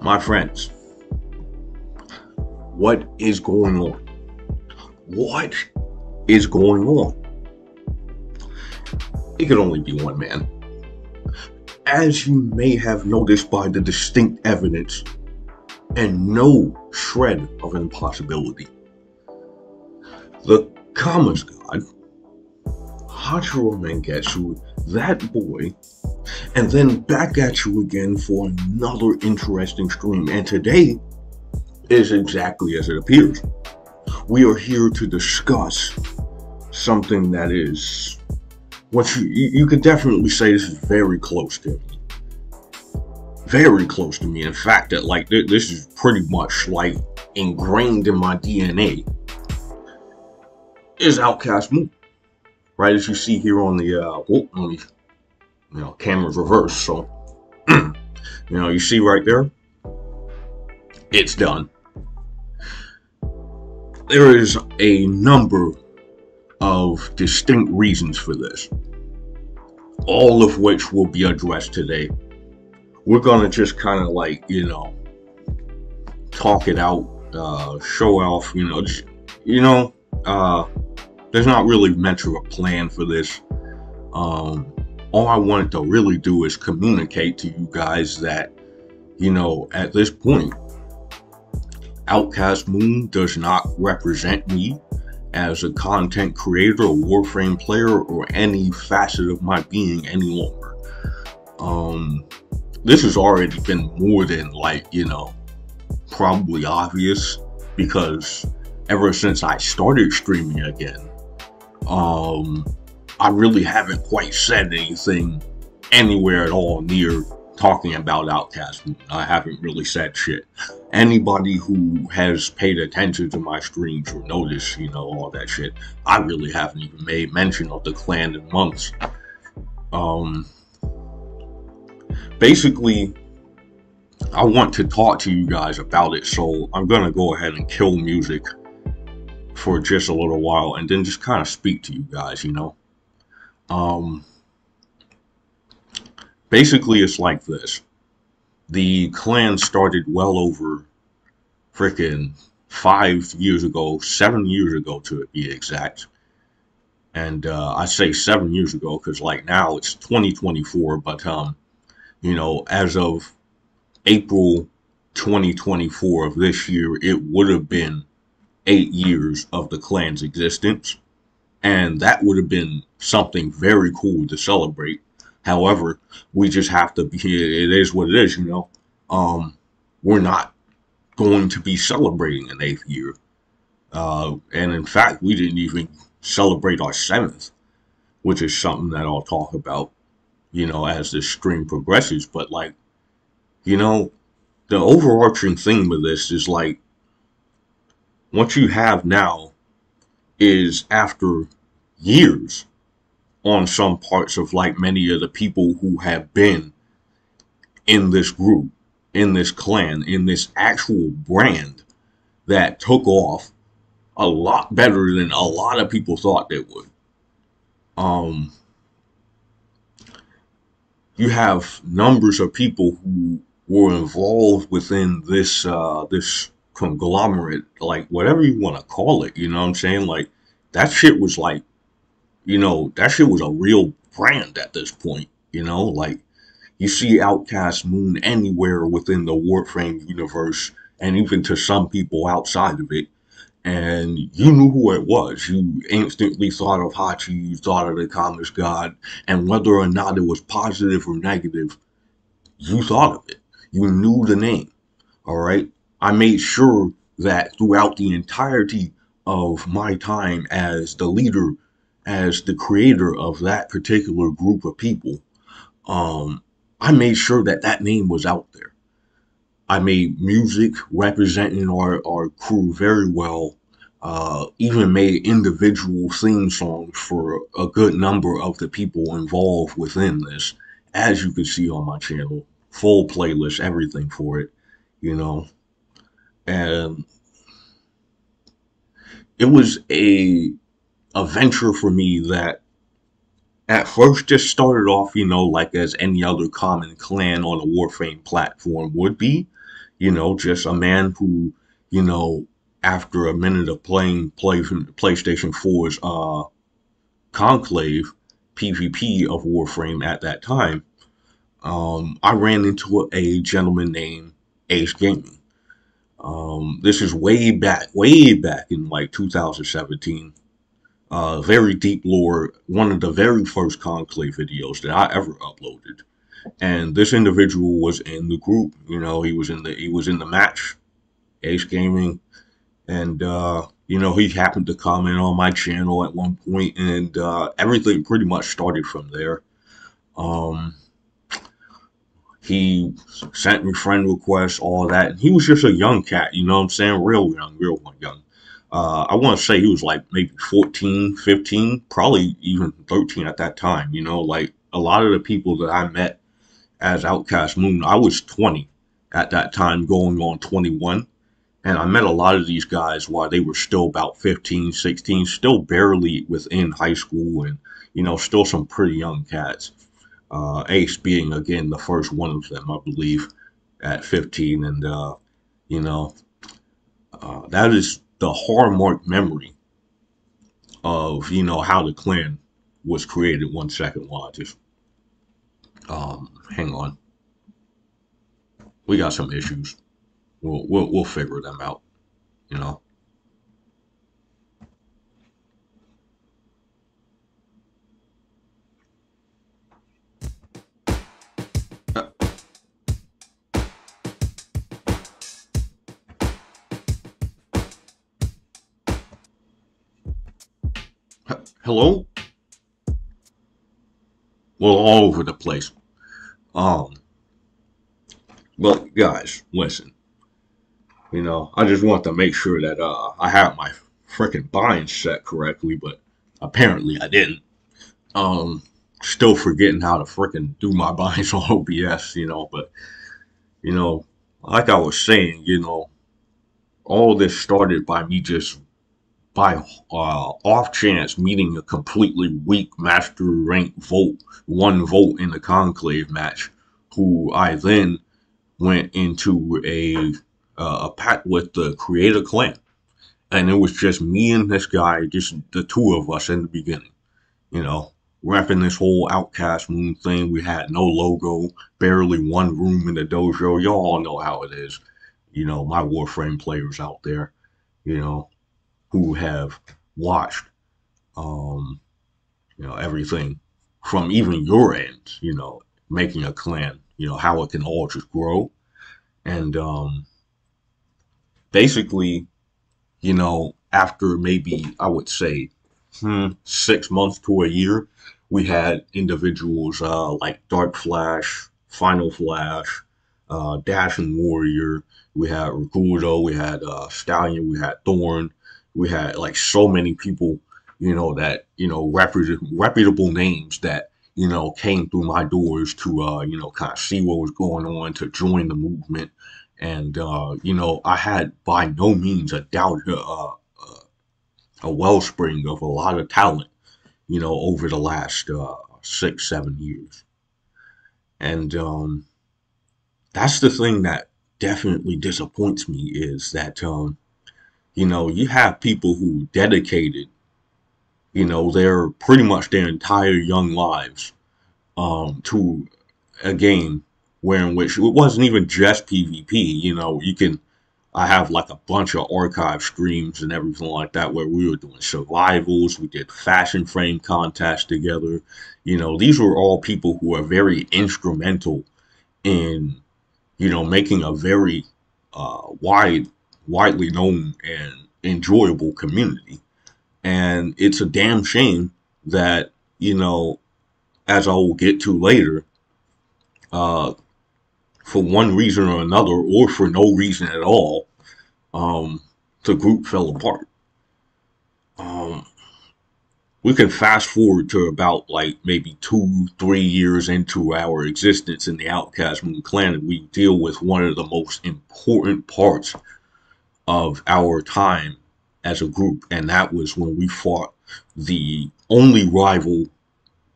My friends, what is going on? What is going on? It could only be one man. As you may have noticed by the distinct evidence and no shred of impossibility, the Kama's god, Hachiro Mangetsu, that boy, and then back at you again for another interesting stream. And today is exactly as it appears. We are here to discuss something that is what you could definitely say this is very close to me. Very close to me. In fact, that like this is pretty much like ingrained in my DNA. Is Outcast Moon, right? As you see here on the camera's reversed, so you see right there, it's done. There is a number of distinct reasons for this, all of which will be addressed today. We're gonna just kind of like, talk it out, show off, there's not really much of a plan for this. All I wanted to really do is communicate to you guys that, at this point, Outcast Moon does not represent me as a content creator, or Warframe player, or any facet of my being any longer. This has already been more than probably obvious, because ever since I started streaming again, I really haven't quite said anything anywhere at all near talking about Outcast Moon. I haven't really said shit. Anybody who has paid attention to my streams will notice, all that shit. I really haven't even made mention of the clan in months. Basically, I want to talk to you guys about it, so I'm gonna go ahead and kill music for just a little while and then just kind of speak to you guys, Basically, it's like this. The clan started well over freaking 5 years ago, 7 years ago to be exact. And I say 7 years ago because now it's 2024, but as of April 2024 of this year, it would have been 8 years of the clan's existence, and that would have been something very cool to celebrate. However, we just have to be, it is what it is, we're not going to be celebrating an 8th year, and in fact, we didn't even celebrate our 7th, which is something that I'll talk about, as this stream progresses. But the overarching theme of this is what you have now is after years on some parts of many of the people who have been in this group, in this clan, in this actual brand that took off a lot better than a lot of people thought they would. You have numbers of people who were involved within this this conglomerate, whatever you want to call it, you know what I'm saying? That shit was that shit was a real brand at this point, you see Outcast Moon anywhere within the Warframe universe, and even to some people outside of it, and you knew who it was. You instantly thought of Hachi, you thought of the Kama's god, and whether or not it was positive or negative, you thought of it. You knew the name, alright? I made sure that throughout the entirety of my time as the leader, as the creator of that particular group of people, I made sure that that name was out there. I made music representing our crew very well, even made individual theme songs for a good number of the people involved within this, as you can see on my channel. Full playlist, everything for it, and it was a venture for me that at first just started off, as any other common clan on a Warframe platform would be, just a man who, you know, after a minute of playing PlayStation 4's Conclave PvP of Warframe at that time, I ran into a gentleman named Ace Gaming. This is way back in like 2017. Very deep lore, one of the very first Conclave videos that I ever uploaded. And this individual was in the group. He was in the match, Ace Gaming, and he happened to comment on my channel at one point, and everything pretty much started from there. Um, he sent me friend requests, all that. And he was just a young cat, you know what I'm saying? Real young, real young. I want to say he was like maybe 14, 15, probably even 13 at that time. Like a lot of the people that I met as Outcast Moon, I was 20 at that time, going on 21. And I met a lot of these guys while they were still about 15, 16, still barely within high school, and, still some pretty young cats. Ace being, again, the first one of them, I believe, at 15. And, you know, that is the hallmark memory of, how the clan was created. 1 second while I just, hang on. We got some issues. We'll figure them out, you know. Uh, Hello? Well, all over the place. Um, but guys, listen. I just want to make sure that I have my freaking binds set correctly, but apparently I didn't. Um, Still forgetting how to freaking do my binds on OBS, but you know, like I was saying, all this started by me just by off chance meeting a completely weak master rank one vote in the conclave match, who I then went into a pact with the creator clan, and it was just me and this guy, just the two of us in the beginning. you know, Repping this whole Outcast Moon thing. We had no logo, barely one room in the dojo. Y'all all know how it is. My Warframe players out there, you know, who have watched, um, everything from even your end, making a clan, how it can all just grow. And basically, after maybe, I would say, 6 months to a year, we had individuals like Dark Flash, Final Flash, Dashing Warrior. We had Rikudo, we had Stallion, we had Thorn. We had like so many people, that, reputable names that, came through my doors to, kind of see what was going on, to join the movement. And, I had by no means a doubt, a wellspring of a lot of talent, over the last 6, 7 years. And that's the thing that definitely disappoints me, is that, you have people who dedicated, their pretty much their entire young lives to a game where in which it wasn't even just PvP. I have like a bunch of archive streams and everything like that where we were doing survivals. We did fashion frame contests together. These were all people who are very instrumental in, making a very widely known and enjoyable community. And it's a damn shame that, as I will get to later, uh, for one reason or another, or for no reason at all, um, the group fell apart. Um, we can fast forward to about like maybe 2, 3 years into our existence in the Outcast Moon clan, and we deal with one of the most important parts of our time as a group, and that was when we fought the only rival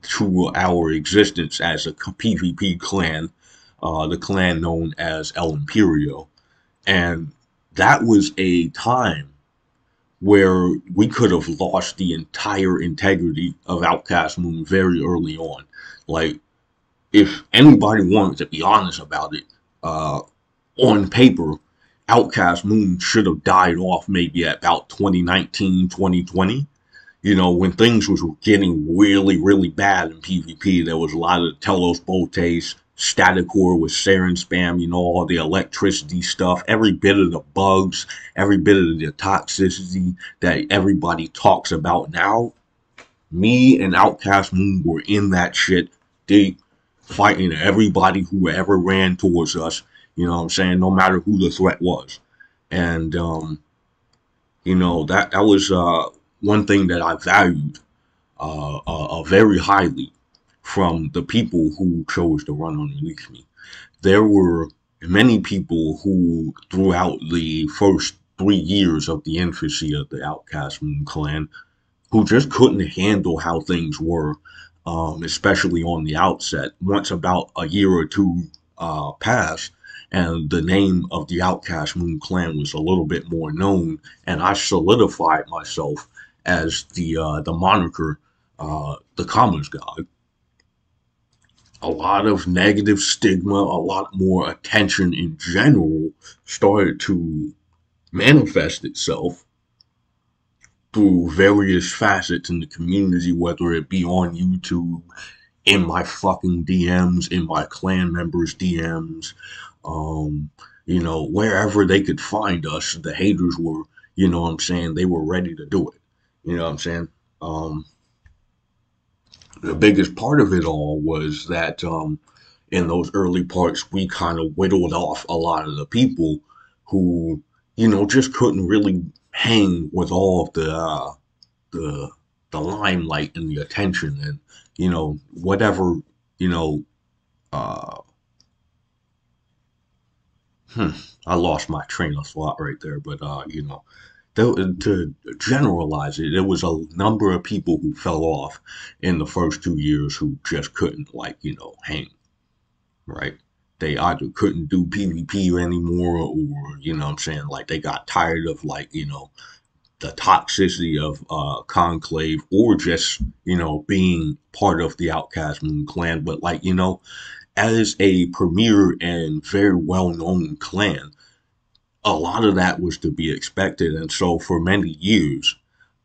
to our existence as a PvP clan, the clan known as El Imperio. And that was a time where we could have lost the entire integrity of Outcast Moon very early on. Like, if anybody wanted to be honest about it, uh, on paper, Outcast Moon should have died off maybe at about 2019, 2020. When things was getting really, really bad in PvP, there was a lot of Telos Boltes, static core with Sarin spam, all the electricity stuff, every bit of the bugs, every bit of the toxicity that everybody talks about now. Me and Outcast Moon were in that shit deep, fighting everybody who ever ran towards us. You know what I'm saying? No matter who the threat was. And that was one thing that I valued very highly from the people who chose to run underneath me. There were many people who, throughout the first 3 years of the infancy of the Outcast Moon clan, who just couldn't handle how things were, especially on the outset. Once about a year or two passed, and the name of the Outcast Moon clan was a little bit more known, and I solidified myself as the moniker, the Commons God. A lot of negative stigma, a lot more attention in general started to manifest itself through various facets in the community, whether it be on YouTube, in my fucking DMs, in my clan members' DMs, um, wherever they could find us, the haters were, what I'm saying, they were ready to do it. You know what I'm saying? Um, the biggest part of it all was that in those early parts, we kind of whittled off a lot of the people who, just couldn't really hang with all of the the limelight and the attention and whatever you know uh hmm, I lost my train of thought right there, but to generalize it, there was a number of people who fell off in the first 2 years who just couldn't hang, right? They either couldn't do PvP anymore, or what I'm saying, like they got tired of the toxicity of Conclave, or just being part of the Outcast Moon clan. But as a premier and very well known clan, a lot of that was to be expected. And so for many years,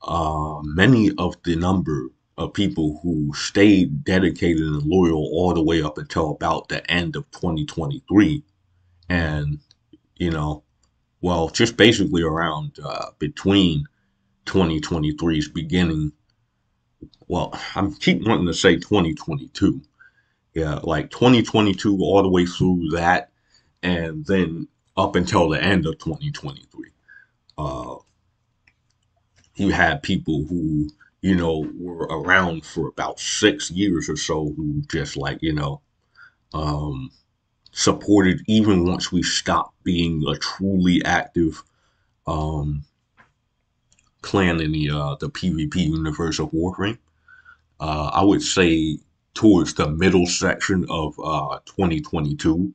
many of the number of people who stayed dedicated and loyal all the way up until about the end of 2023, and you know well, just basically around between 2023's beginning. Well, I'm keep wanting to say 2022. Yeah, like 2022 all the way through that, and then up until the end of 2023. Uh, you had people who, were around for about 6 years or so who just um, supported even once we stopped being a truly active um, clan in the PvP universe of Warframe. I would say towards the middle section of 2022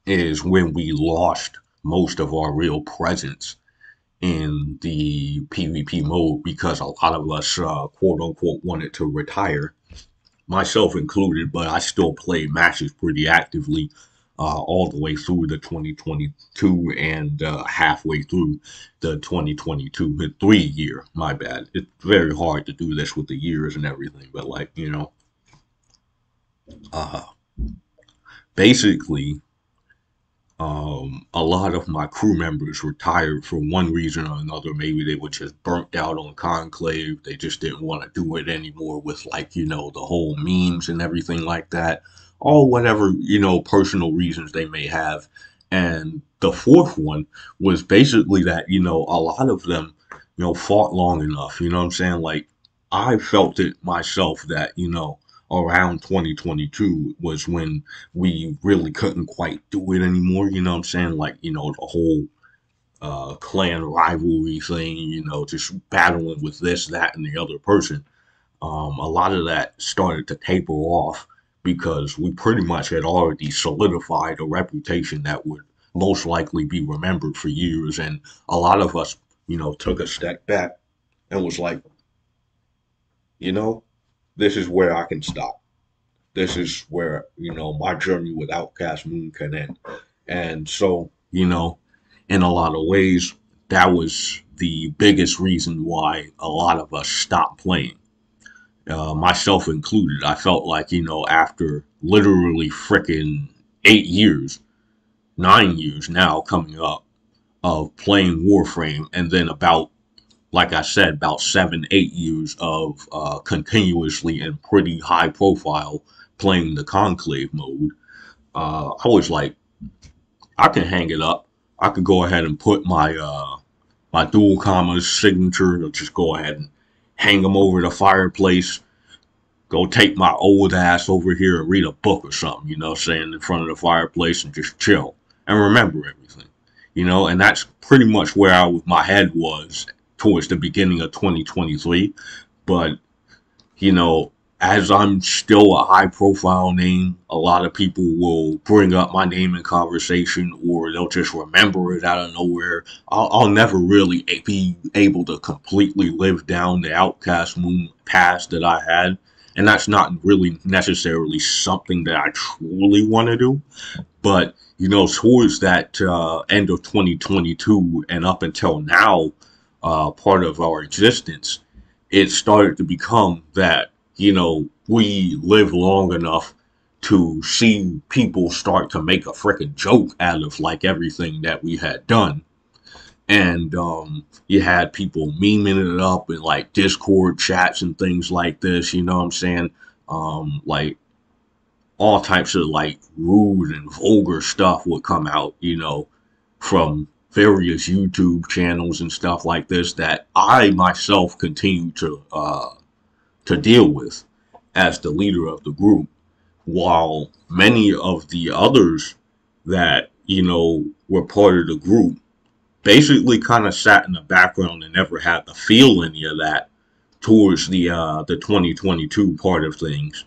is when we lost most of our real presence in the PvP mode, because a lot of us, quote unquote, wanted to retire, myself included, but I still play matches pretty actively all the way through the 2022 and halfway through the 2022, the 3 year, my bad. It's very hard to do this with the years and everything, but uh, basically, a lot of my crew members retired for one reason or another. Maybe they were just burnt out on Conclave. They just didn't want to do it anymore with the whole memes and everything like that. Or whatever, personal reasons they may have. And the fourth one was basically that, a lot of them, fought long enough. You know what I'm saying? Like, I felt it myself that, around 2022 was when we really couldn't quite do it anymore. You know what I'm saying? Like, the whole clan rivalry thing, just battling with this, that, and the other person. A lot of that started to taper off because we pretty much had already solidified a reputation that would most likely be remembered for years. And a lot of us, took a step back and was like, you know, this is where I can stop. This is where, my journey with Outcast Moon can end. And so, in a lot of ways, that was the biggest reason why a lot of us stopped playing, myself included. I felt like, after literally freaking 8 years, 9 years now coming up of playing Warframe, and then about, like I said, about 7, 8 years of continuously and pretty high profile playing the Conclave mode, I was like, I can hang it up. I could go ahead and put my dual commas signature, or just go ahead and hang them over the fireplace. Go take my old ass over here and read a book or something, saying in front of the fireplace and just chill and remember everything, and that's pretty much where my head was towards the beginning of 2023. But you know, as I'm still a high profile name, a lot of people will bring up my name in conversation, or they'll just remember it out of nowhere. I'll never really be able to completely live down the Outcast Moon past that I had. And that's not really necessarily something that I truly want to do. But, towards that end of 2022 and up until now, part of our existence, it started to become that, we live long enough to see people start to make a freaking joke out of like everything that we had done. And you had people memeing it up in like Discord chats and things like this, you know what I'm saying? Like all types of like rude and vulgar stuff would come out, from various YouTube channels and stuff like this that I myself continue to deal with as the leader of the group, while many of the others that were part of the group basically kind of sat in the background and never had to feel any of that towards the 2022 part of things.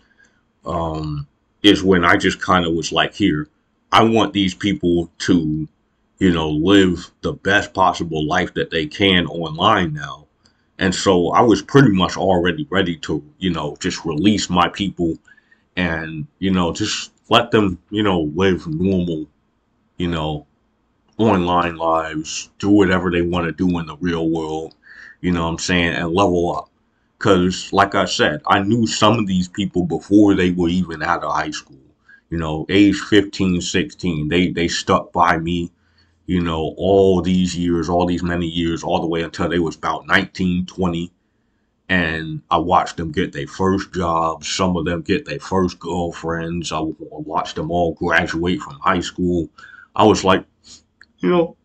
Is when I just kind of was like, here, I want these people to, live the best possible life that they can online now. And so I was pretty much already ready to, just release my people and, just let them, live normal, you know, online lives, do whatever they want to do in the real world, what I'm saying, and level up. Because, like I said, I knew some of these people before they were even out of high school. Age 15, 16, they stuck by me, all these years, all these many years, all the way until they was about 19, 20. And I watched them get their first jobs. Some of them get their first girlfriends. I watched them all graduate from high school. I was like, you know,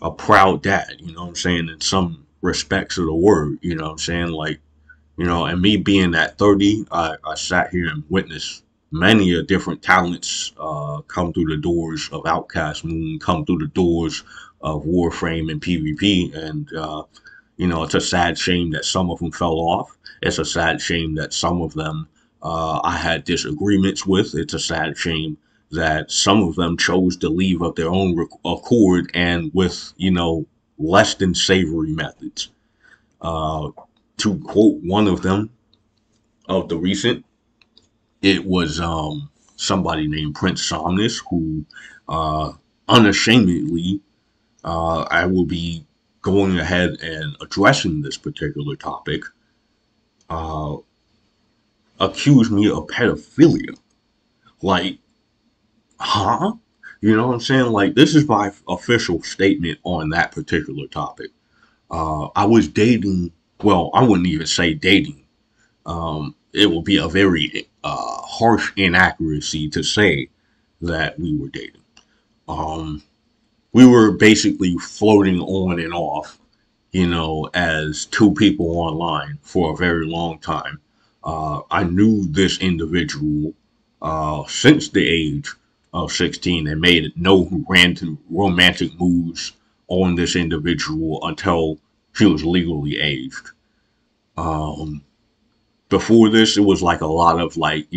a proud dad, what I'm saying, in some respects of the word, what I'm saying? Like, and me being at 30, I sat here and witnessed many of different talents come through the doors of Outcast Moon, come through the doors of Warframe and PvP. And, it's a sad shame that some of them fell off. It's a sad shame that some of them I had disagreements with. It's a sad shame that some of them chose to leave of their own accord and with, less than savory methods. Uh, to quote one of them of the recent, it was somebody named Prince Somnus who unashamedly, I will be going ahead and addressing this particular topic, uh, accused me of pedophilia. Like, huh? You know what I'm saying? Like, this is my official statement on that particular topic. I was dating, well, I wouldn't even say dating. It would be a very harsh inaccuracy to say that we were dating. Um, we were basically floating on and off, as two people online for a very long time. I knew this individual since the age of 16 and made no random romantic moves on this individual until she was legally aged. Um, Before this, it was like a lot of like,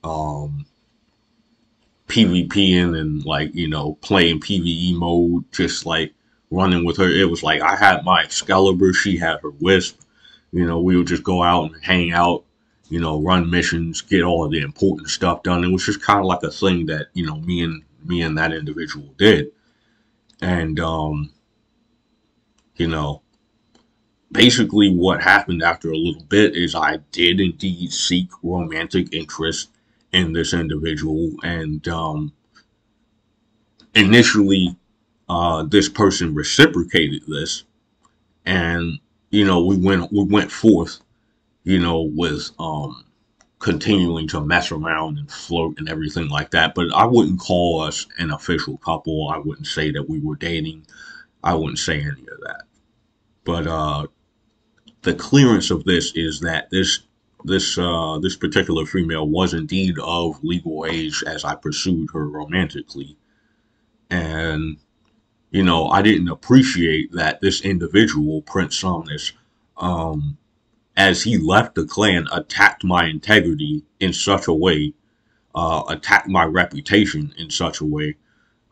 um, PvPing and like, playing PvE mode, just like running with her. It was like I had my Excalibur, she had her Wisp. We would just go out and hang out, run missions, get all of the important stuff done. It was just kind of like a thing that, me and that individual did. And you know, basically what happened after a little bit is I did indeed seek romantic interest in this individual, and initially this person reciprocated this, and we went forth, with continuing to mess around and flirt and everything like that. But I wouldn't call us an official couple. I wouldn't say that we were dating. I wouldn't say any of that. But the clearance of this is that this particular female was indeed of legal age as I pursued her romantically, and I didn't appreciate that this individual, Prince Somnus, um, as he left the clan, attacked my integrity in such a way, attacked my reputation in such a way,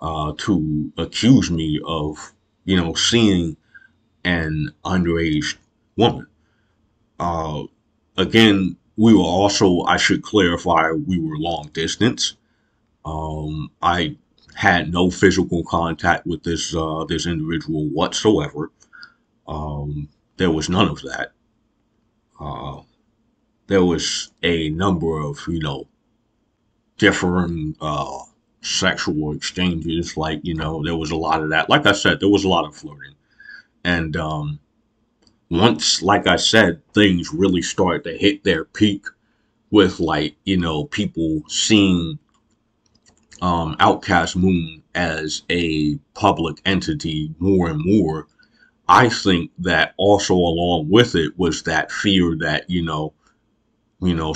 to accuse me of, seeing an underage woman. Uh, Again, we were also, I should clarify, we were long distance. I had no physical contact with this individual whatsoever. There was none of that. Uh, there was a number of, differing sexual exchanges. Like, there was a lot of that. Like I said, there was a lot of flirting. And once, like I said, things really started to hit their peak with, like, people seeing Outcast Moon as a public entity more and more. I think that also along with it was that fear that,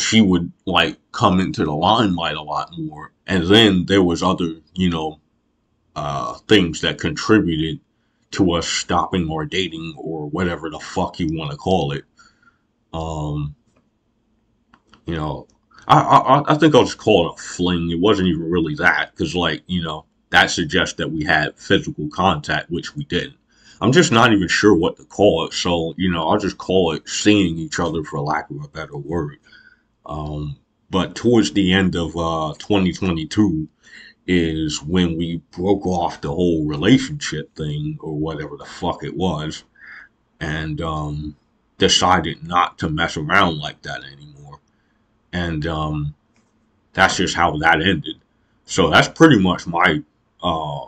she would like come into the limelight a lot more. And then there was other, things that contributed to us stopping our dating or whatever the fuck you want to call it. Um, you know, I think I'll just call it a fling. It wasn't even really that, because like, that suggests that we had physical contact, which we didn't. I'm just not even sure what to call it. So, I'll just call it seeing each other for lack of a better word. Um, but towards the end of 2022 is when we broke off the whole relationship thing or whatever the fuck it was, and decided not to mess around like that anymore. And that's just how that ended. So that's pretty much uh,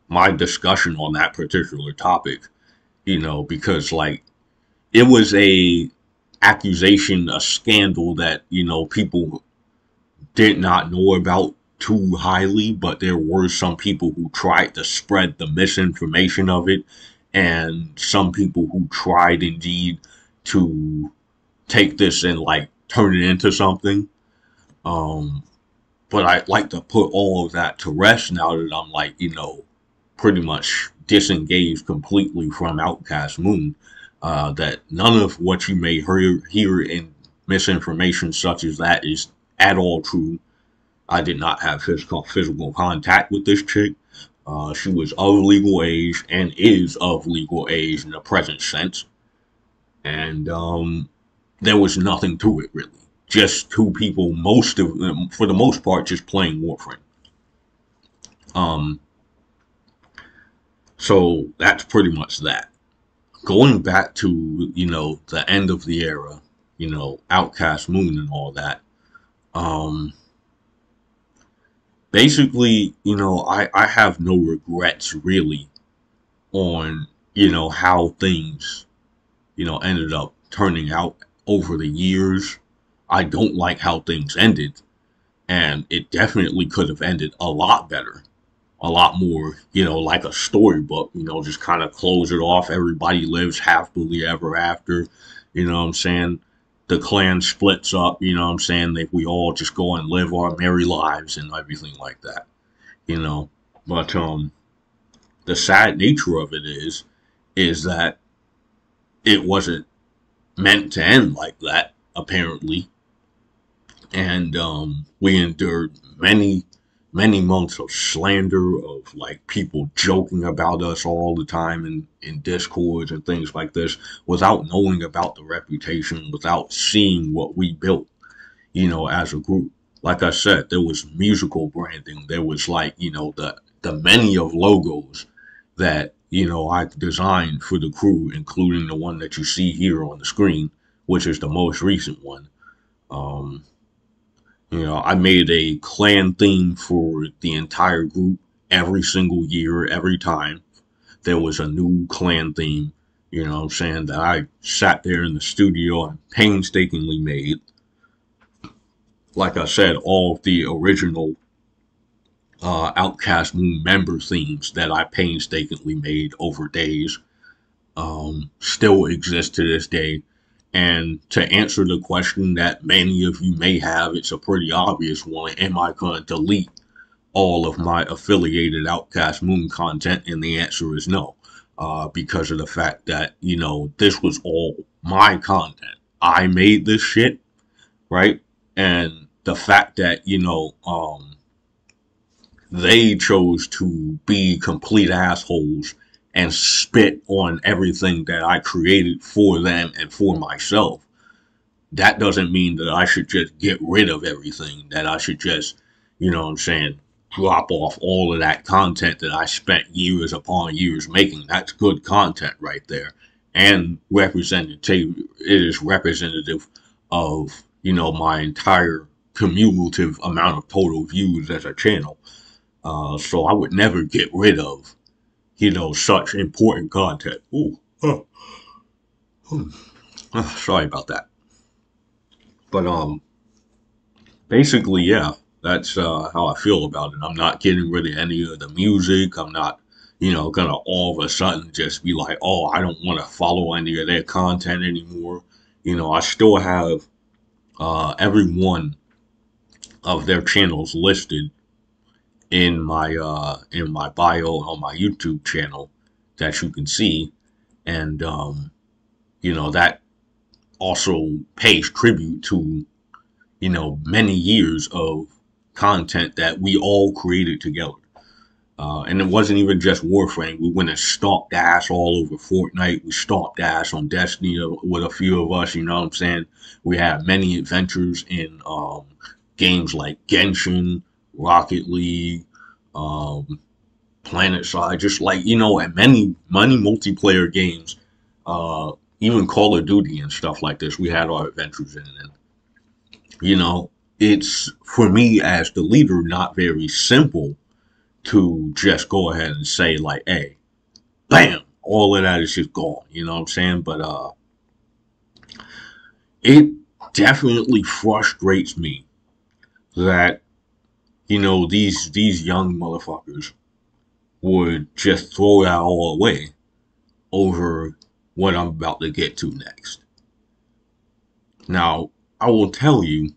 my discussion on that particular topic. Because like it was a accusation, a scandal that people did not know about too highly, but there were some people who tried to spread the misinformation of it, and some people who tried indeed to take this and like turn it into something. Um, but I'd like to put all of that to rest now that I'm like, pretty much disengaged completely from Outcast Moon. That none of what you may hear in misinformation such as that is at all true. I did not have physical contact with this chick. She was of legal age and is of legal age in the present sense. And there was nothing to it really. Just two people, most of them, for the most part, just playing Warframe. Um, so that's pretty much that. Going back to, the end of the era, Outcast Moon and all that. Um, Basically, I have no regrets really on, how things, ended up turning out over the years. I don't like how things ended, and it definitely could have ended a lot better, a lot more, like a storybook, just kind of close it off. Everybody lives happily ever after, what I'm saying? The clan splits up, what I'm saying? We all just go and live our merry lives and everything like that, you know. But the sad nature of it is that it wasn't meant to end like that, apparently. And we endured many months of slander, of like people joking about us all the time in discords and things like this, without knowing about the reputation, without seeing what we built, as a group. Like I said, there was musical branding. There was like, the many of logos that, I designed for the crew, including the one that you see here on the screen, which is the most recent one. Um, I made a clan theme for the entire group every single year, every time there was a new clan theme, what I'm saying, that I sat there in the studio and painstakingly made. Like I said, all of the original Outcast Moon member themes that I painstakingly made over days still exist to this day. And to answer the question that many of you may have, it's a pretty obvious one. Am I going to delete all of my affiliated Outcast Moon content? And the answer is no, because of the fact that, this was all my content. I made this shit, right? And the fact that, they chose to be complete assholes and spit on everything that I created for them and for myself, that doesn't mean that I should just get rid of everything, that I should just, what I'm saying, drop off all of that content that I spent years upon years making. That's good content right there. And representative, it is representative of, my entire cumulative amount of total views as a channel. So I would never get rid of, such important content. Ooh, sorry about that. But basically, yeah, that's how I feel about it. I'm not getting rid of any of the music. I'm not, gonna all of a sudden just be like, oh, I don't want to follow any of their content anymore. I still have every one of their channels listed in my bio on my YouTube channel that you can see, and that also pays tribute to many years of content that we all created together. And it wasn't even just Warframe. We went and stalked ass all over Fortnite. We stalked ass on Destiny with a few of us. You know what I'm saying? We had many adventures in games like Genshin, Rocket League, um, Planet Side, just like and many multiplayer games, uh, even Call of Duty and stuff like this. We had our adventures in, and you know, it's for me as the leader not very simple to just go ahead and say like, hey, bam, all of that is just gone. You know what I'm saying? But it definitely frustrates me that these young motherfuckers would just throw that all away over what I'm about to get to next. Now, I will tell you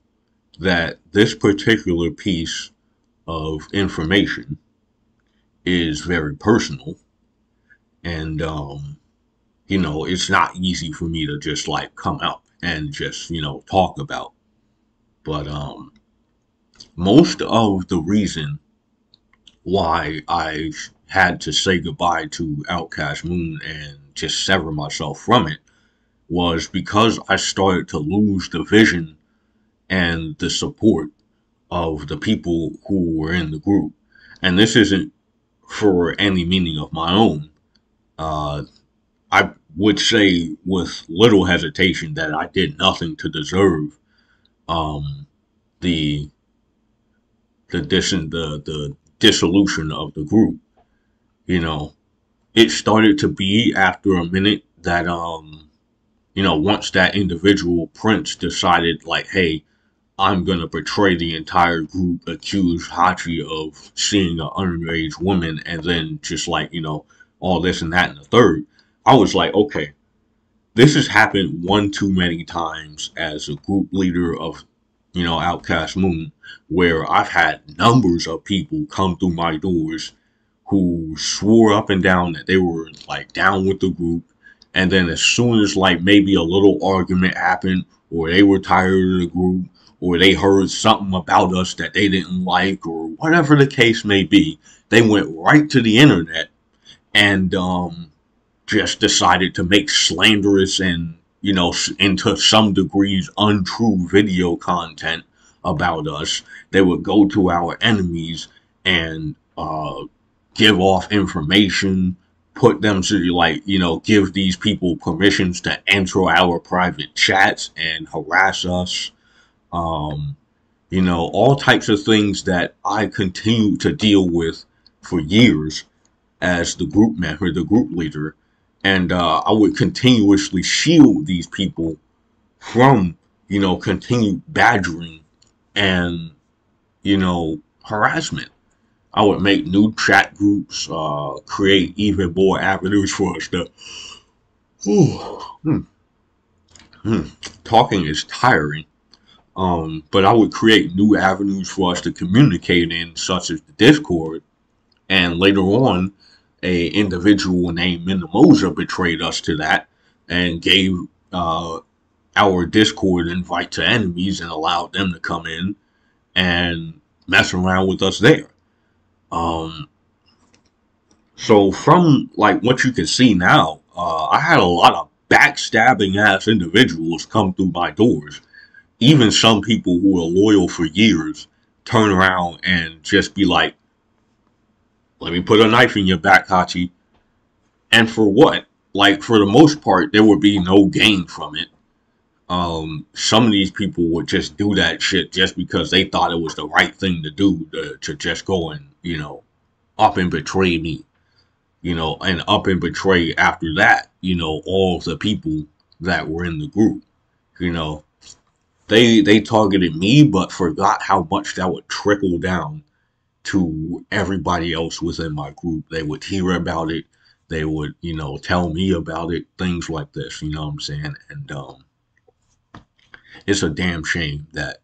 that this particular piece of information is very personal, and it's not easy for me to just like come out and just talk about. But most of the reason why I had to say goodbye to Outcast Moon and just sever myself from it was because I started to lose the vision and the support of the people who were in the group. And this isn't for any meaning of my own. Uh, I would say with little hesitation that I did nothing to deserve um, the the dissolution of the group. You know, it started to be after a minute that once that individual prince decided like, hey, I'm gonna betray the entire group, accuse Hachi of seeing an underage woman, and then just like, all this and that and the third. I was like, okay, this has happened one too many times as a group leader of, Outcast Moon, where I've had numbers of people come through my doors who swore up and down that they were like down with the group, and then as soon as like maybe a little argument happened or they were tired of the group or they heard something about us that they didn't like, or whatever the case may be. They went right to the internet and just decided to make slanderous and, into some degrees untrue video content about us. They would go to our enemies and give off information, put them to, give these people permissions to enter our private chats and harass us. Um, all types of things that I continue to deal with for years as the group member, the group leader. And I would continuously shield these people from, continued badgering and, harassment. I would make new chat groups, create even more avenues for us to. Whew, hmm, hmm. Talking is tiring. But I would create new avenues for us to communicate in, such as the Discord. And later on, a individual named Minimosa betrayed us to that and gave our Discord invite to enemies and allowed them to come in and mess around with us there. Um, so from like what you can see now, I had a lot of backstabbing ass individuals come through my doors. Even some people who were loyal for years turn around and just be like, let me put a knife in your back, Hachi. And for what? Like, for the most part, there would be no gain from it. Some of these people would just do that shit just because they thought it was the right thing to do to just go and, up and betray me, and up and betray after that, all the people that were in the group, you know. They targeted me, but forgot how much that would trickle down to everybody else within my group. They would hear about it. They would, tell me about it. Things like this, you know what I'm saying? And it's a damn shame that,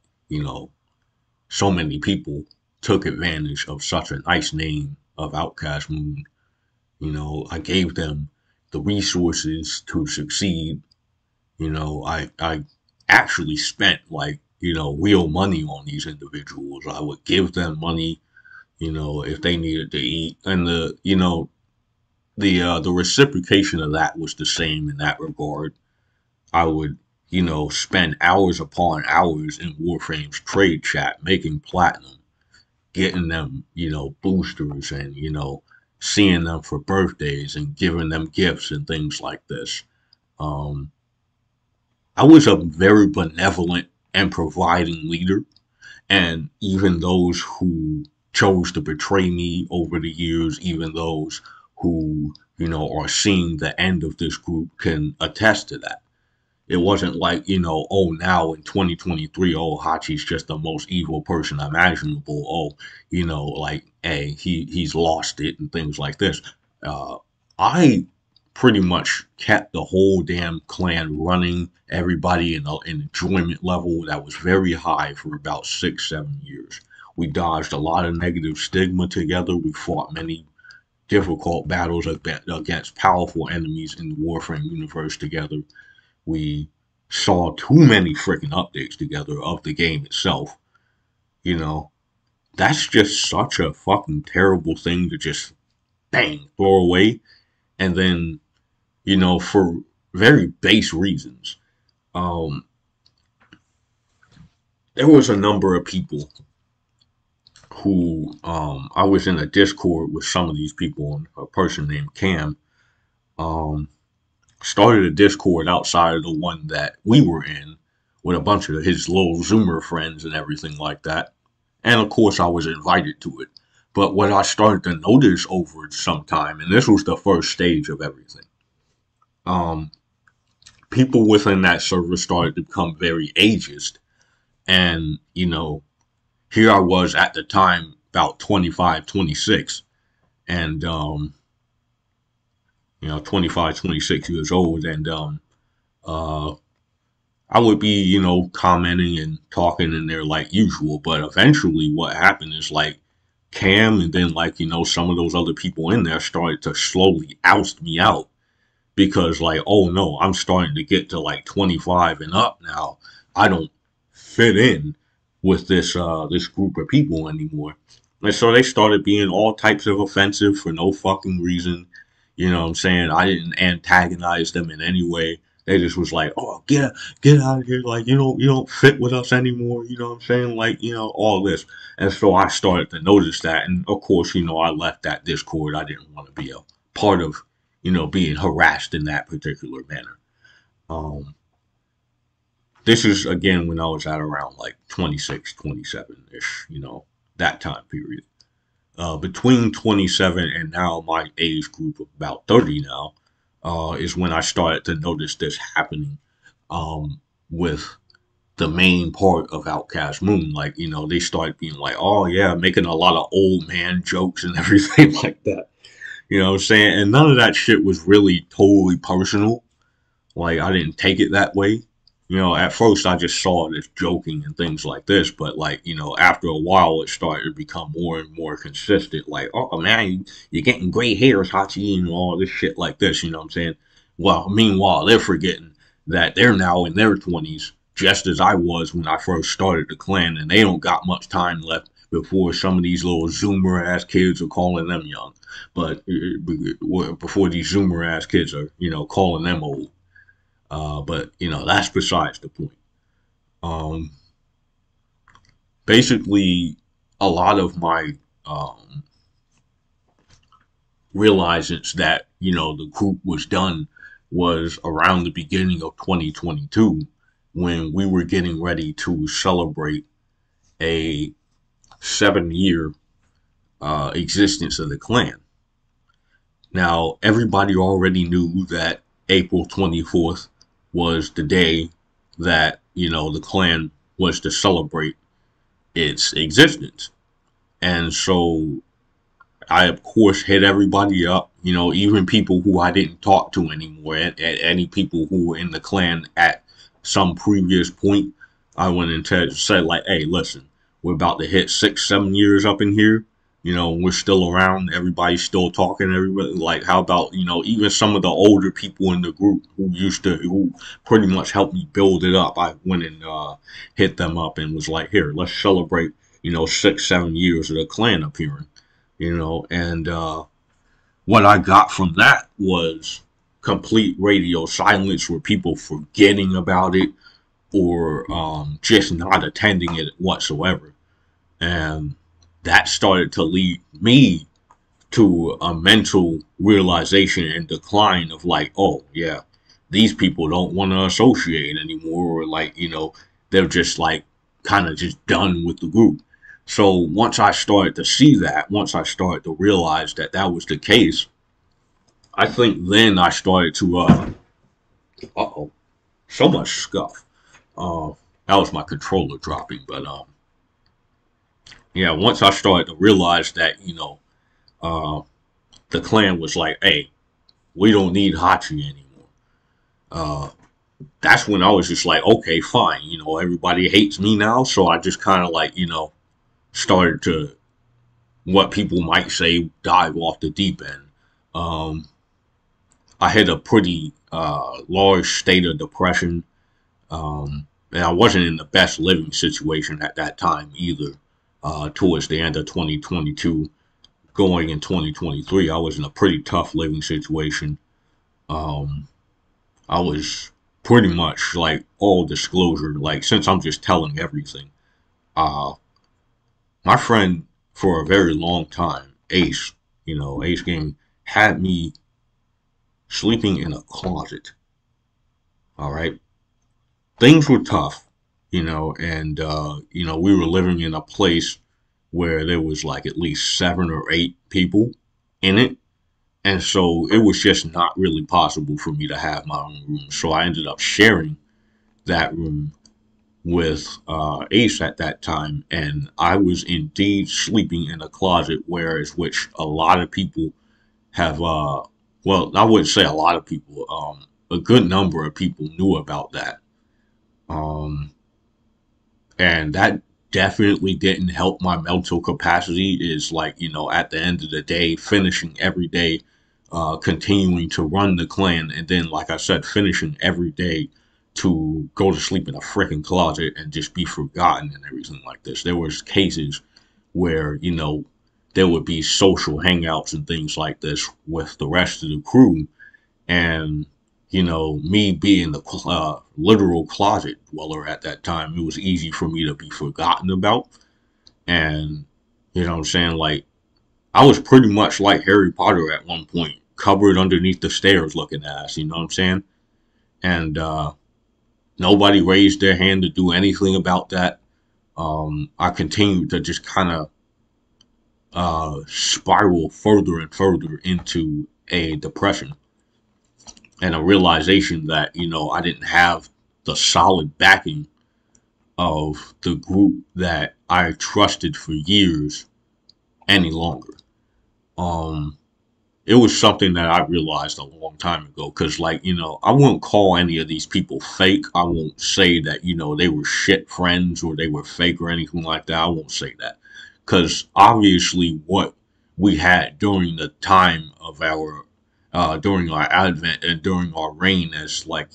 so many people took advantage of such a nice name of Outcast Moon. I gave them the resources to succeed. I actually spent like, real money on these individuals. I would give them money, if they needed to eat. And the reciprocation of that was the same in that regard. I would, spend hours upon hours in Warframe's trade chat making platinum, getting them, boosters and, seeing them for birthdays and giving them gifts and things like this. Um, I was a very benevolent and providing leader, and even those who chose to betray me over the years, even those who, are seeing the end of this group can attest to that. It wasn't like, oh, now in 2023, oh, Hachi's just the most evil person imaginable. Oh, like, hey, he's lost it and things like this. Uh, I pretty much kept the whole damn clan running, everybody in an enjoyment level that was very high for about 6, 7 years. We dodged a lot of negative stigma together. We fought many difficult battles against powerful enemies in the Warframe universe together. We saw too many freaking updates together of the game itself. You know, that's just such a fucking terrible thing to just bang throw away. And then, for very base reasons. Um, there was a number of people who I was in a Discord with some of these people, and a person named Cam um, started a Discord outside of the one that we were in with a bunch of his little Zoomer friends and everything like that. And of course, I was invited to it. But what I started to notice over some time, and this was the first stage of everything, um, people within that server started to become very ageist. And, here I was at the time about 25, 26, and, 25, 26 years old. And uh, I would be, commenting and talking in there like usual. But eventually what happened is like Cam and then like, some of those other people in there started to slowly oust me out because like, oh no, I'm starting to get to like 25 and up now. I don't fit in. with this group of people anymore. And so they started being all types of offensive for no fucking reason. You know what I'm saying? I didn't antagonize them in any way. They just was like, "Oh, get out of here! Like you don't fit with us anymore." You know what I'm saying? Like all this. And so I started to notice that, and of course, I left that Discord. I didn't want to be a part of being harassed in that particular manner. Um, this is again when I was at around like 26, 27 ish, that time period. Between 27 and now my age group of about 30 now, is when I started to notice this happening, with the main part of Outcast Moon. Like, they started being like, oh yeah, making a lot of old man jokes and everything like that. You know what I'm saying? And none of that shit was really totally personal. Like I didn't take it that way. At first I just saw it as joking and things like this, but like, after a while it started to become more and more consistent. Like, oh man, you're getting gray hairs, Hachi, and all this shit like this, you know what I'm saying? Well, meanwhile, they're forgetting that they're now in their 20s, just as I was when I first started the clan, and they don't got much time left before some of these little Zoomer ass kids are calling them young. But before these Zoomer ass kids are, calling them old. But that's besides the point. Um, Basically, a lot of my um, realizance that the group was done was around the beginning of 2022 when we were getting ready to celebrate a 7 year existence of the clan. Now, everybody already knew that April 24th was the day that, the clan was to celebrate its existence. And so I, of course, hit everybody up, even people who I didn't talk to anymore, and any people who were in the clan at some previous point. I went and said, like, hey, listen, we're about to hit 6, 7 years up in here. We're still around. Everybody's still talking. Everybody, like, how about, even some of the older people in the group who pretty much helped me build it up. I went and hit them up and was like, here, let's celebrate, 6, 7 years of the clan appearing, and what I got from that was complete radio silence, where people forgetting about it or just not attending it whatsoever. And that started to lead me to a mental realization and decline of like, oh yeah, these people don't want to associate anymore, or like, they're just like kind of just done with the group. So once I started to see that, once I started to realize that that was the case, I think then I started to oh, so much scuff. That was my controller dropping, but yeah, once I started to realize that, uh, the clan was like, hey, we don't need Hachi anymore. Uh, that's when I was just like, okay, fine. Everybody hates me now. So I just kind of like, started to, what people might say, dive off the deep end. Um, I had a pretty large state of depression. And I wasn't in the best living situation at that time either. Towards the end of 2022, going in 2023, I was in a pretty tough living situation. Um, I was pretty much like all disclosure, like since I'm just telling everything. Uh, my friend for a very long time, Ace, Ace Game, had me sleeping in a closet. All right. Things were tough, and, we were living in a place where there was like at least 7 or 8 people in it. And so it was just not really possible for me to have my own room. So I ended up sharing that room with Ace at that time. And I was indeed sleeping in a closet, whereas which a lot of people have, well, I wouldn't say a lot of people, a good number of people knew about that. Um, and that definitely didn't help my mental capacity. Is like, at the end of the day, finishing every day, continuing to run the clan, and then like I said, finishing every day to go to sleep in a freaking closet and just be forgotten and everything like this. There was cases where, there would be social hangouts and things like this with the rest of the crew, and me being the literal closet dweller at that time, it was easy for me to be forgotten about. And what I'm saying, like, I was pretty much like Harry Potter at one point, covered underneath the stairs looking ass, you know what I'm saying? And nobody raised their hand to do anything about that. I continued to just kind of spiral further and further into a depression and a realization that, I didn't have the solid backing of the group that I trusted for years any longer. Um, it was something that I realized a long time ago, because, like, I won't call any of these people fake. I won't say that, they were shit friends or they were fake or anything like that. I won't say that, because obviously what we had during the time of our during our advent and during our reign as, like,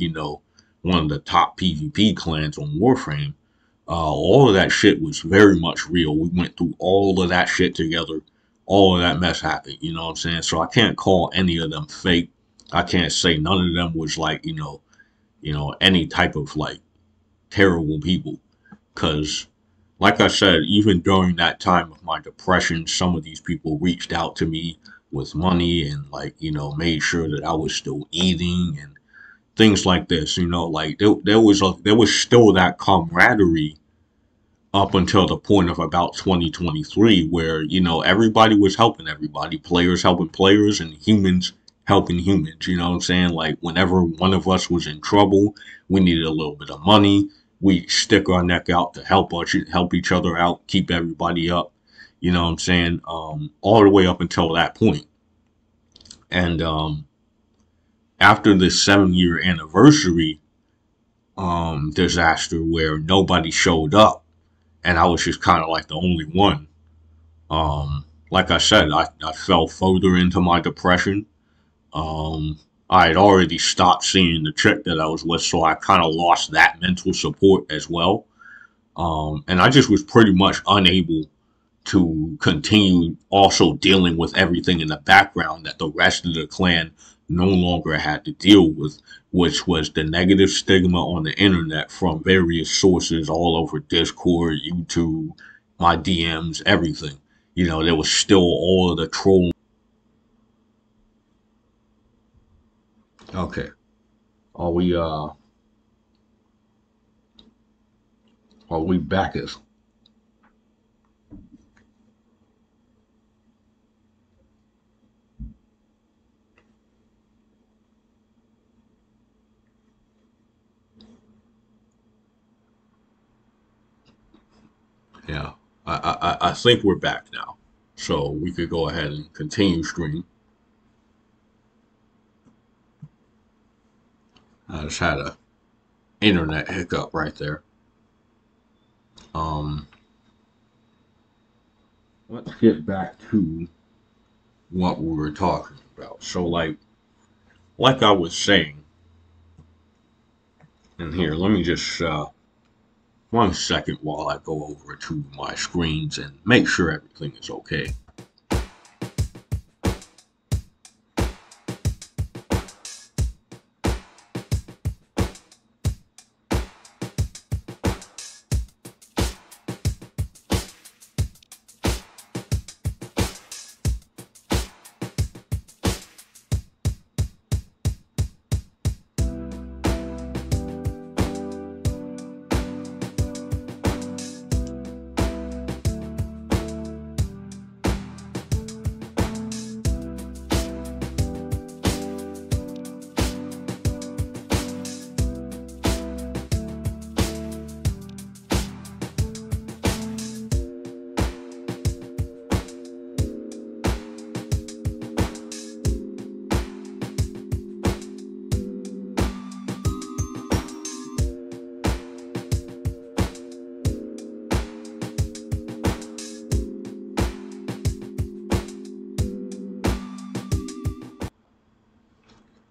one of the top PvP clans on Warframe, all of that shit was very much real. We went through all of that shit together. All of that mess happened, you know what I'm saying? So I can't call any of them fake. I can't say none of them was, like, any type of, like, terrible people. Cause, like I said, even during that time of my depression, some of these people reached out to me with money and, like, made sure that I was still eating and things like this. Like, there was still that camaraderie up until the point of about 2023, where, everybody was helping everybody, players helping players and humans helping humans. You know what I'm saying? Like, whenever one of us was in trouble, we needed a little bit of money, we stick our neck out to help each other out, keep everybody up. You know what I'm saying? All the way up until that point. And after this 7-year anniversary disaster where nobody showed up, and I was just kind of like the only one. Like I said, I fell further into my depression. I had already stopped seeing the chick that I was with, so I kind of lost that mental support as well. And I just was pretty much unable to continue also dealing with everything in the background that the rest of the clan no longer had to deal with, which was the negative stigma on the internet from various sources all over Discord, YouTube, my DMs, everything. There was still all of the troll. Okay. Are we are we backers? Yeah. I think we're back now. So we could go ahead and continue stream. I just had a internet hiccup right there. Um, let's get back to what we were talking about. So, like I was saying, and here, let me just 1 second while I go over to my screens and make sure everything is okay.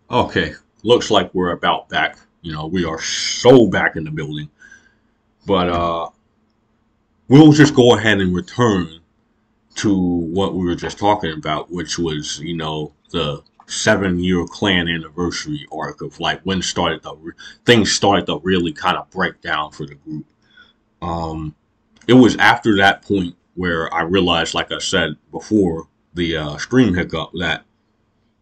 Okay, looks like we're about back. You know, we are so back in the building. But we'll just go ahead and return to what we were just talking about, which was, you know, the 7 year clan anniversary arc of like when things started to really kind of break down for the group. Um, it was after that point where I realized, like I said before, the stream hiccup, that,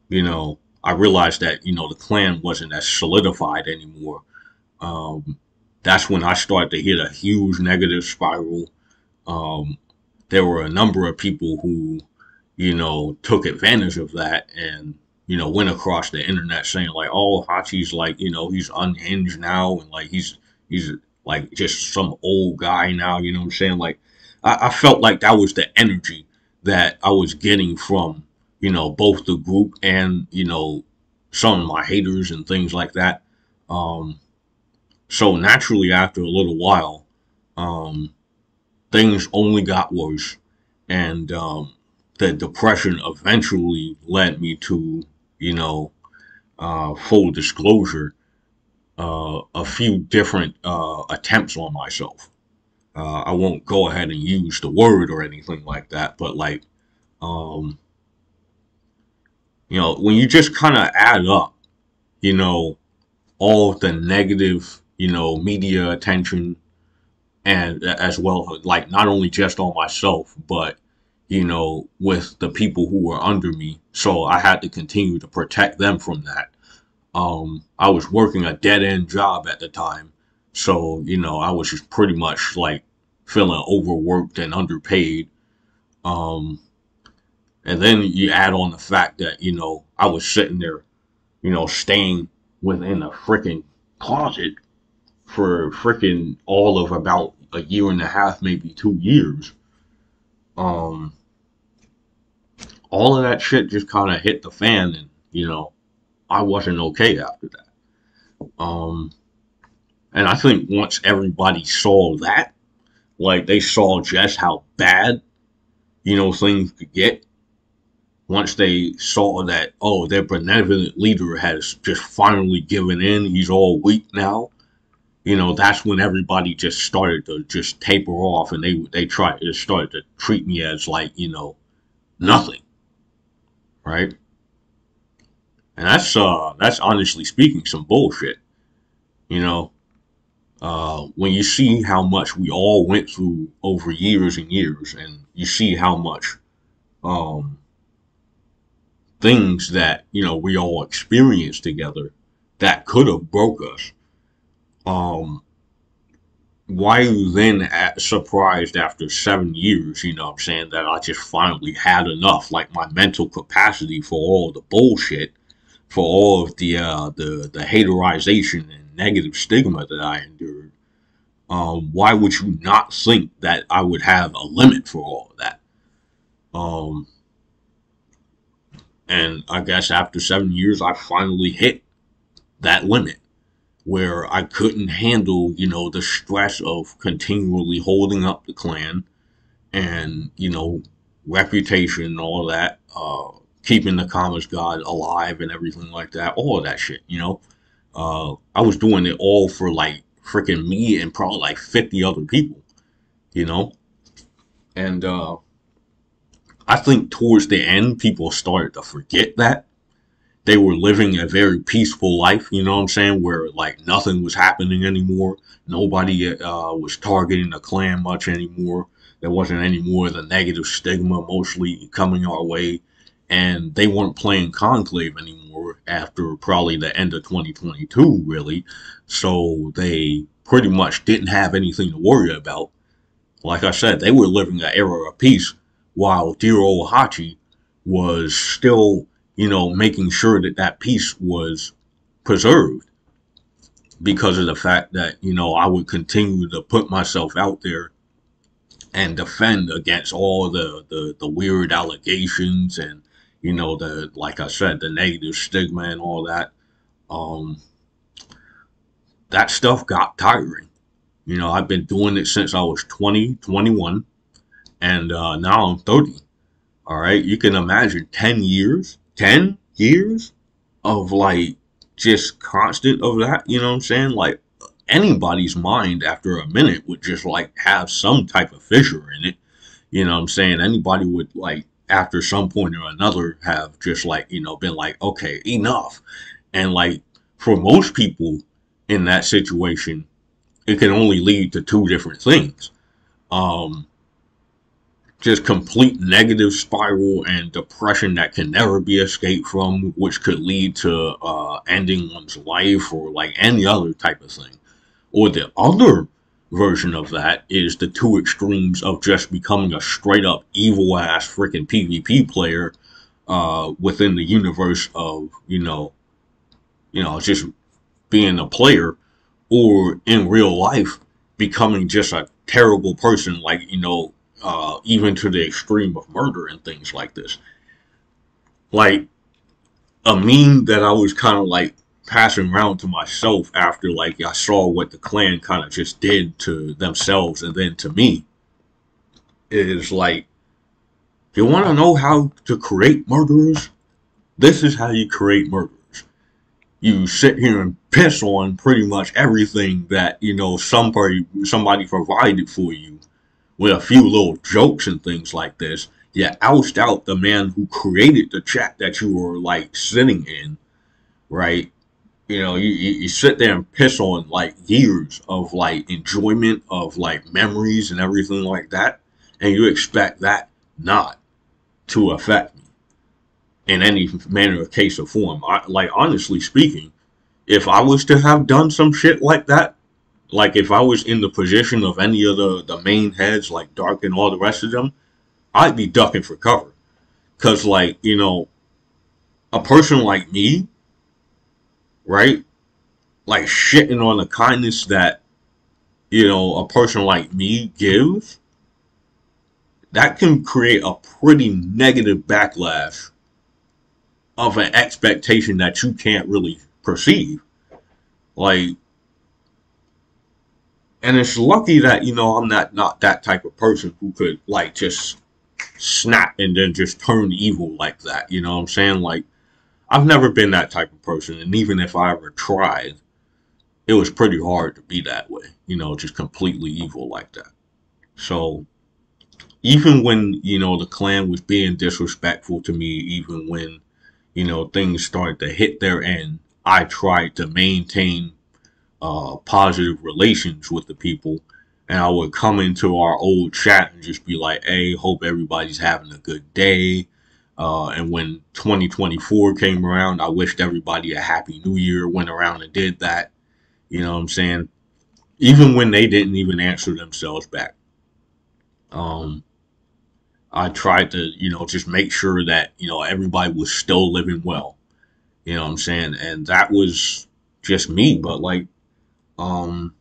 you know, I realized that, you know, the clan wasn't as solidified anymore. Um, that's when I started to hit a huge negative spiral. Um, there were a number of people who, you know, took advantage of that and, you know, went across the internet saying like, oh, Hachi's like, you know, he's unhinged now, and like he's like just some old guy now, you know what I'm saying? Like I felt like that was the energy that I was getting from, you know, both the group and, you know, some of my haters and things like that. Um, so naturally after a little while, um, things only got worse, and the depression eventually led me to, you know, full disclosure, a few different attempts on myself. I won't go ahead and use the word or anything like that, but like, um, you know, when you just kind of add up, you know, all of the negative, you know, media attention, and as well, like not only just on myself, but, you know, with the people who were under me. So I had to continue to protect them from that. I was working a dead end job at the time, so, you know, I was just pretty much like feeling overworked and underpaid. Um, and then you add on the fact that, you know, I was sitting there, you know, staying within a freaking closet for freaking all of about a year and a half, maybe 2 years. Um, all of that shit just kind of hit the fan, and, you know, I wasn't okay after that. Um, and I think once everybody saw that, like they saw just how bad, you know, things could get. Once they saw that, oh, their benevolent leader has just finally given in, he's all weak now, you know, that's when everybody just started to just taper off, and they started to treat me as like, you know, nothing, right? And that's honestly speaking some bullshit, you know. When you see how much we all went through over years and years, and you see how much um things that, you know, we all experienced together that could have broke us, um why are you then surprised after 7 years, you know what I'm saying, that I just finally had enough? Like my mental capacity for all the bullshit, for all of the haterization and negative stigma that I endured. Why would you not think that I would have a limit for all of that? Um, and I guess after 7 years, I finally hit that limit where I couldn't handle, you know, the stress of continually holding up the clan and, you know, reputation and all of that, keeping the Commerce God alive and everything like that, all of that shit, you know. I was doing it all for like freaking me and probably like 50 other people, you know. And I think towards the end, people started to forget that. They were living a very peaceful life, you know what I'm saying, where like nothing was happening anymore. Nobody was targeting the clan much anymore. There wasn't any more of the negative stigma mostly coming our way. And they weren't playing Conclave anymore after probably the end of 2022, really. So they pretty much didn't have anything to worry about. Like I said, they were living an era of peace, while dear old Hachi was still, you know, making sure that that peace was preserved, because of the fact that, you know, I would continue to put myself out there and defend against all the weird allegations and, you know, the, like I said, the negative stigma and all that. Um, that stuff got tiring. You know, I've been doing it since I was 20, 21, and now I'm 30. All right, you can imagine 10 years, 10 years of like just constant of that, you know what I'm saying? Like anybody's mind after a minute would just like have some type of fissure in it. You know what I'm saying? Anybody would like after some point or another have just like, been like, okay, enough. And like for most people in that situation, it can only lead to two different things. Um, just complete negative spiral and depression that can never be escaped from, which could lead to ending one's life or like any other type of thing. Or the other version of that is the two extremes of just becoming a straight up evil ass freaking PvP player within the universe of just being a player, or in real life becoming just a terrible person, like even to the extreme of murder and things like this. Like a meme that I was kind of like passing around to myself after like I saw what the clan kind of just did to themselves and then to me is like, you want to know how to create murderers? This is how you create murderers. You sit here and piss on pretty much everything that somebody provided for you with a few little jokes and things like this. You oust out the man who created the chat that you were like sitting in, right? You sit there and piss on like years of like enjoyment of like memories and everything like that, and you expect that not to affect me in any manner, case, or form. Like honestly speaking, if I was to have done some shit like that, like if I was in the position of any of the main heads, like Dark and all the rest of them, I'd be ducking for cover. Cause like, a person like me, right? Like shitting on the kindness that, a person like me gives, that can create a pretty negative backlash of an expectation that you can't really perceive. Like, and it's lucky that, I'm not that type of person who could like just snap and then just turn evil like that. You know what I'm saying? Like, I've never been that type of person, and even if I ever tried, it was pretty hard to be that way, just completely evil like that. So even when, the clan was being disrespectful to me, even when, things started to hit their end, I tried to maintain positive relations with the people. And I would come into our old chat and just be like, hey, hope everybody's having a good day. And when 2024 came around, I wished everybody a happy new year, went around and did that. You know what I'm saying? Even when they didn't even answer themselves back. Um, I tried to, just make sure that, everybody was still living well. You know what I'm saying? And that was just me. But like, um,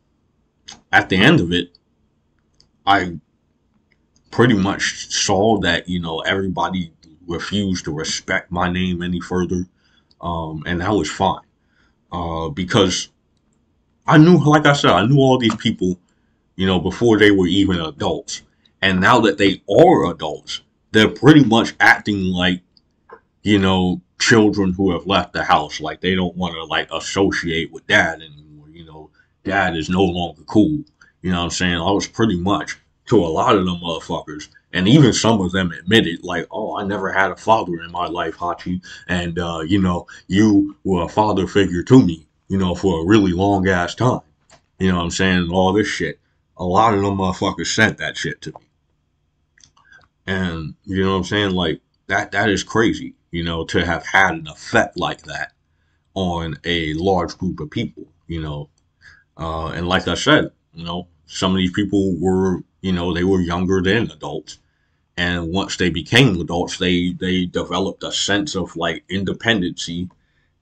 at the end of it, I pretty much saw that, everybody refused to respect my name any further. And that was fine. Because I knew, like I said, I knew all these people, before they were even adults. And now that they are adults, they're pretty much acting like, children who have left the house. Like they don't want to like associate with dad anymore. Dad is no longer cool. You know what I'm saying? I was pretty much to a lot of them motherfuckers. And even some of them admitted, like, oh, I never had a father in my life, Hachi. And, you were a father figure to me, for a really long ass time. You know what I'm saying? And all this shit. A lot of them motherfuckers sent that shit to me. And, you know what I'm saying? Like, that is crazy, to have had an effect like that on a large group of people, and like I said, some of these people were, they were younger than adults. And once they became adults, they developed a sense of like independency,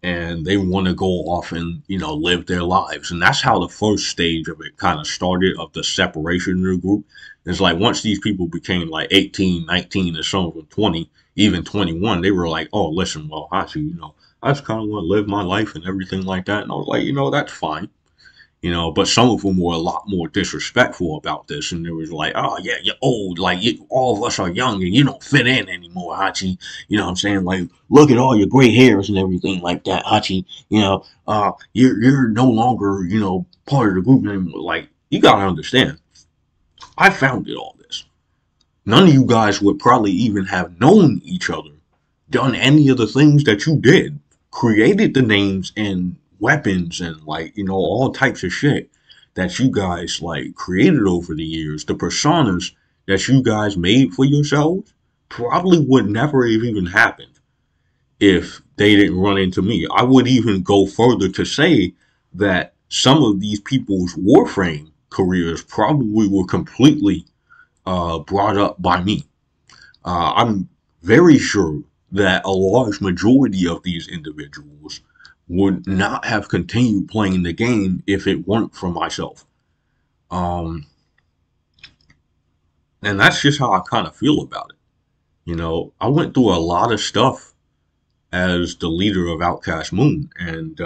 and they want to go off and, live their lives. And that's how the first stage of it kind of started, of the separation of the group. It's like once these people became like 18, 19, and some of them 20, even 21, they were like, oh, listen, well, I see, I just kind of want to live my life and everything like that. And I was like, that's fine. But some of them were a lot more disrespectful about this, and it was like, oh yeah, you're old, like all of us are young, and you don't fit in anymore, Hachi. You know what I'm saying? Like, look at all your gray hairs and everything like that, Hachi. You're no longer, part of the group anymore. Like, you gotta understand, I founded all this. None of you guys would probably even have known each other, done any of the things that you did, created the names and weapons and like, all types of shit that you guys like created over the years, the personas that you guys made for yourselves probably would never have even happened if they didn't run into me. I would even go further to say that some of these people's Warframe careers probably were completely brought up by me. I'm very sure that a large majority of these individuals would not have continued playing the game if it weren't for myself. Um, and that's just how I kind of feel about it. I went through a lot of stuff as the leader of Outcast Moon, and